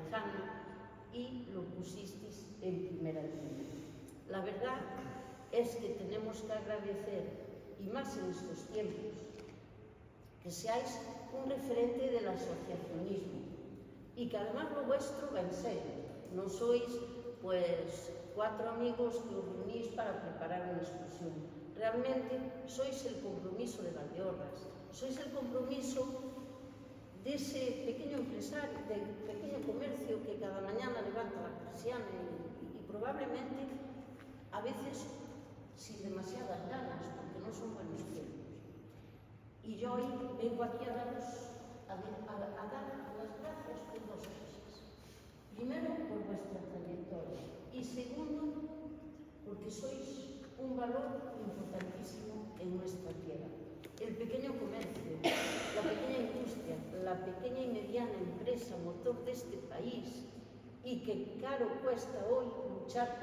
lejano y lo pusisteis en primera línea. La verdad es que tenemos que agradecer, y más en estos tiempos, que seáis un referente del asociacionismo y que además lo vuestro va en serio. No sois pues 4 amigos que os reunís para preparar una excursión. Realmente sois el compromiso de Valdeorras, sois el compromiso de ese pequeño empresario, del pequeño comercio que cada mañana levanta la persiana y probablemente a veces sin demasiadas ganas, porque no son buenos tiempos. Y yo hoy vengo aquí a dar las gracias por 2 cosas. Primero, por vuestra trayectoria. Y segundo, porque sois un valor importantísimo en nuestra tierra. El pequeño comercio, la pequeña industria, la pequeña y mediana empresa motor de este país, y que caro cuesta hoy luchar por